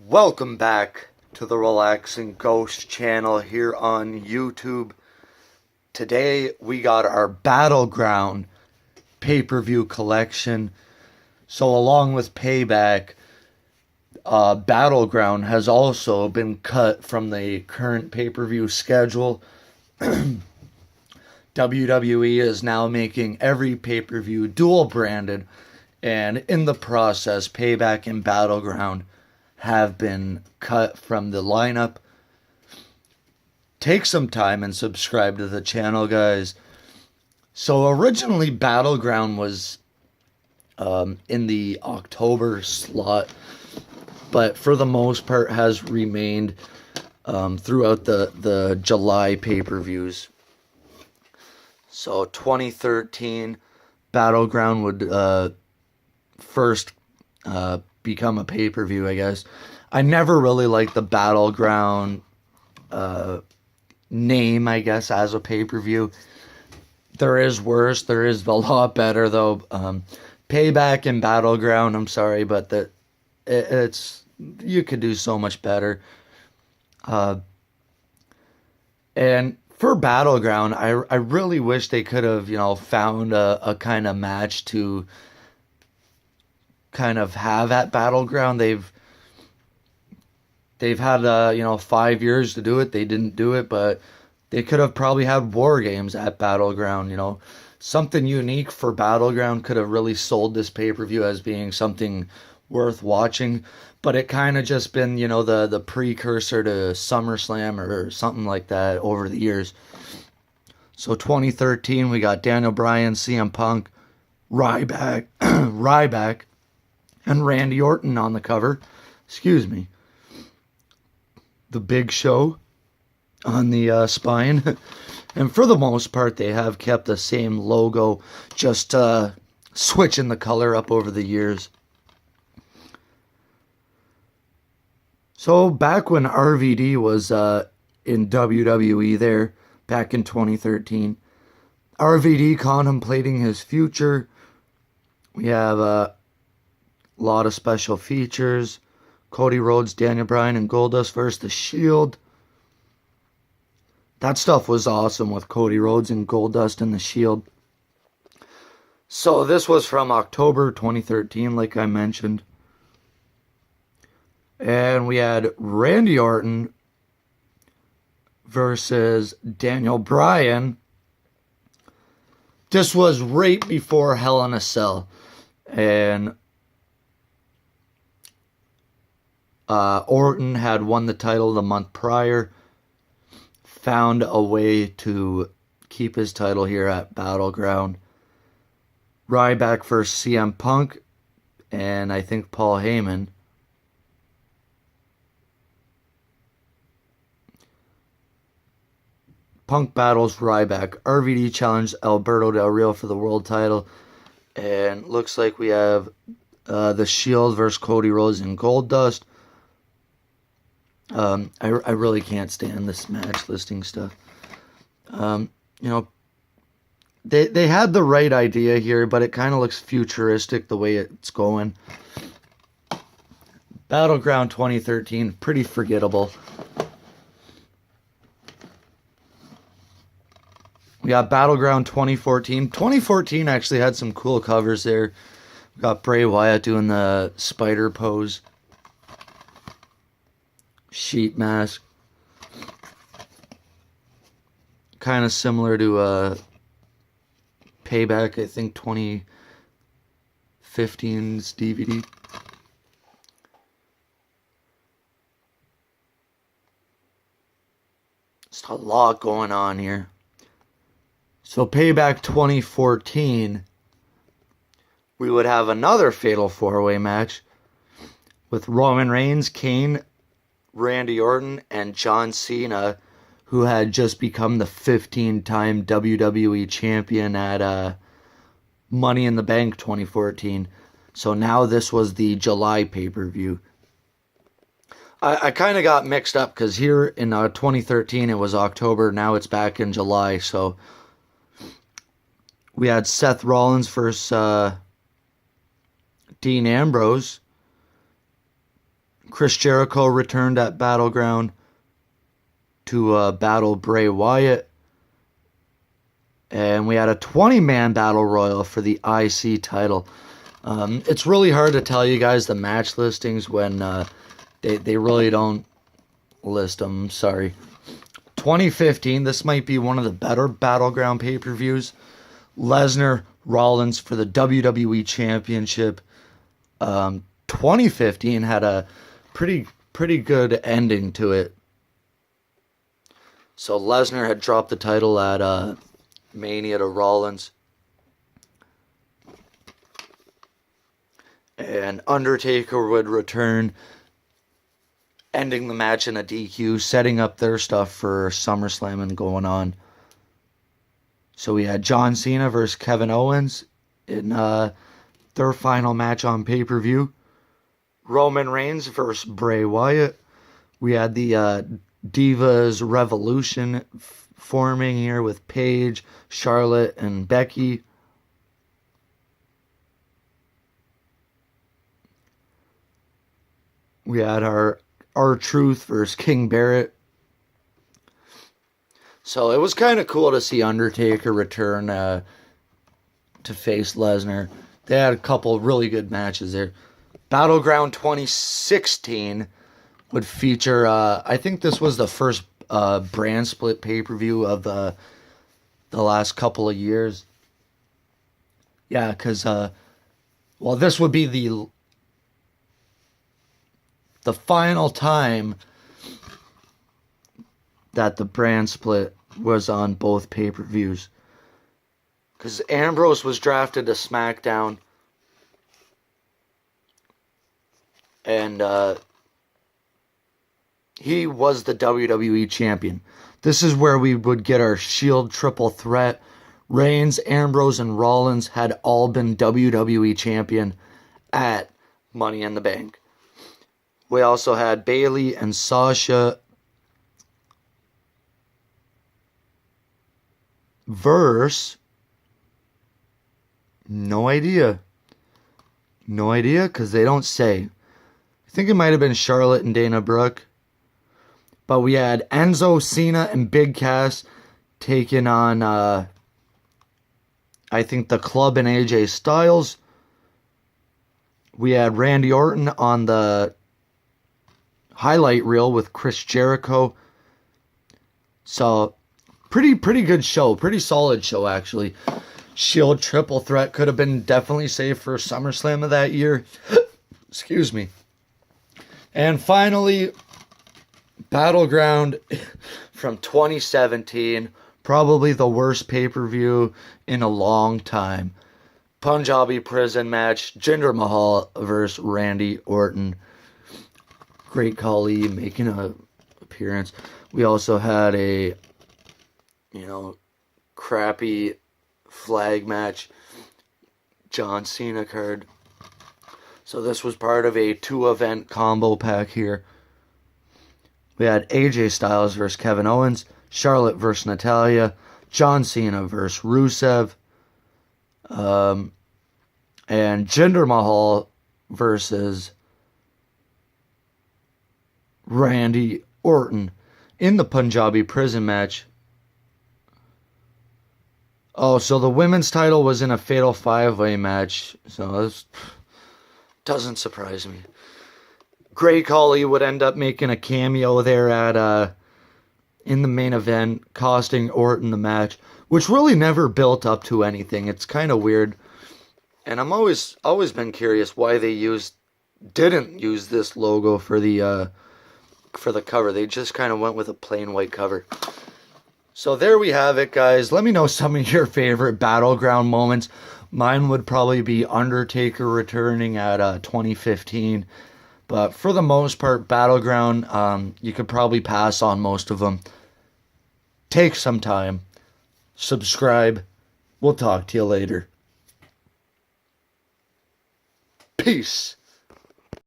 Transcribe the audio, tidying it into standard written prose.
Welcome back to the Relaxing Ghost channel here on YouTube. Today we got our BattleGround pay-per-view collection. So along with Payback, BattleGround has also been cut from the current pay-per-view schedule. WWE is now making every pay-per-view dual branded, and in the process, Payback and BattleGround have been cut from the lineup. Take some time and subscribe to the channel, guys. So originally BattleGround was in the October slot, but for the most part has remained throughout the July pay-per-views. So 2013 BattleGround would first become a pay-per-view, I guess. I never really liked the BattleGround name, I guess, as a pay-per-view. There is worse. There is a lot better, though. Payback and BattleGround, I'm sorry, but it's you could do so much better. And for BattleGround, I really wish they could have, found a kind of match to kind of have at BattleGround. They've had 5 years to do it. They didn't do it, but they could have probably had war games at BattleGround. Something unique for BattleGround could have really sold this pay-per-view as being something worth watching, but it kind of just been the precursor to SummerSlam or something like that over the years. So 2013 we got Daniel Bryan, CM Punk, Ryback Ryback and Randy Orton on the cover. Excuse me. The Big Show on the spine. And for the most part, they have kept the same logo, just switching the color up over the years. So back when RVD was in WWE there, back in 2013, RVD contemplating his future. We have a lot of special features. Cody Rhodes, Daniel Bryan, and Goldust versus The Shield. That stuff was awesome with Cody Rhodes and Goldust and The Shield. So this was from October 2013, like I mentioned. And we had Randy Orton versus Daniel Bryan. This was right before Hell in a Cell. And Orton had won the title the month prior. Found a way to keep his title here at BattleGround. Ryback versus CM Punk and I think Paul Heyman. Punk battles Ryback. RVD challenged Alberto Del Rio for the world title. And looks like we have The Shield versus Cody Rhodes and Goldust. I really can't stand this match listing stuff. They had the right idea here, but it kind of looks futuristic the way it's going. BattleGround 2013, pretty forgettable. We got BattleGround 2014. 2014 actually had some cool covers there. We got Bray Wyatt doing the spider pose. Sheet mask. Kind of similar to Payback, I think 2015's DVD. Just a lot going on here. So Payback 2014, we would have another Fatal 4-Way match with Roman Reigns, Kane, Randy Orton, and John Cena, who had just become the 15-time WWE champion at Money in the Bank 2014. So now this was the July pay-per-view. I kind of got mixed up because here in 2013 it was October. Now it's back in July. So we had Seth Rollins versus Dean Ambrose. Chris Jericho returned at BattleGround to battle Bray Wyatt. And we had a 20-man battle royal for the IC title. It's really hard to tell you guys the match listings when they really don't list them. Sorry. 2015, this might be one of the better BattleGround pay-per-views. Lesnar, Rollins for the WWE Championship. 2015 had a pretty good ending to it. So Lesnar had dropped the title at Mania to Rollins. And Undertaker would return, ending the match in a DQ, setting up their stuff for SummerSlam and going on. So we had John Cena versus Kevin Owens in their final match on pay-per-view. Roman Reigns versus Bray Wyatt. We had the Divas Revolution forming here with Paige, Charlotte, and Becky. We had our R-Truth versus King Barrett. So it was kind of cool to see Undertaker return to face Lesnar. They had a couple really good matches there. BattleGround 2016 would feature, I think this was the first brand split pay-per-view of the last couple of years. Yeah, because, well, this would be the final time that the brand split was on both pay-per-views. Because Ambrose was drafted to SmackDown. And he was the WWE champion. This is where we would get our Shield triple threat. Reigns, Ambrose, and Rollins had all been WWE champion at Money in the Bank. We also had Bayley and Sasha versus... No idea, because they don't say. I think it might have been Charlotte and Dana Brooke. But we had Enzo, Cena, and Big Cass taking on, I think, The Club and AJ Styles. We had Randy Orton on the highlight reel with Chris Jericho. So, pretty good show. Pretty solid show, actually. Shield triple threat could have been definitely saved for SummerSlam of that year. Excuse me. And finally, BattleGround from 2017. Probably the worst pay-per-view in a long time. Punjabi prison match. Jinder Mahal versus Randy Orton. Great Khali making an appearance. We also had a, crappy flag match. John Cena card. So this was part of a 2-event combo pack here. We had AJ Styles versus Kevin Owens, Charlotte versus Natalya, John Cena versus Rusev, and Jinder Mahal versus Randy Orton in the Punjabi prison match. Oh, so the women's title was in a fatal 5-way match. So this doesn't surprise me. Great Khali would end up making a cameo there at in the main event, costing Orton the match, which really never built up to anything. It's kind of weird. And I'm always been curious why they didn't use this logo for the cover. They just kind of went with a plain white cover. So there we have it, guys. Let me know some of your favorite BattleGround moments. Mine would probably be Undertaker returning at 2015. But for the most part, BattleGround, you could probably pass on most of them. Take some time. Subscribe. We'll talk to you later. Peace.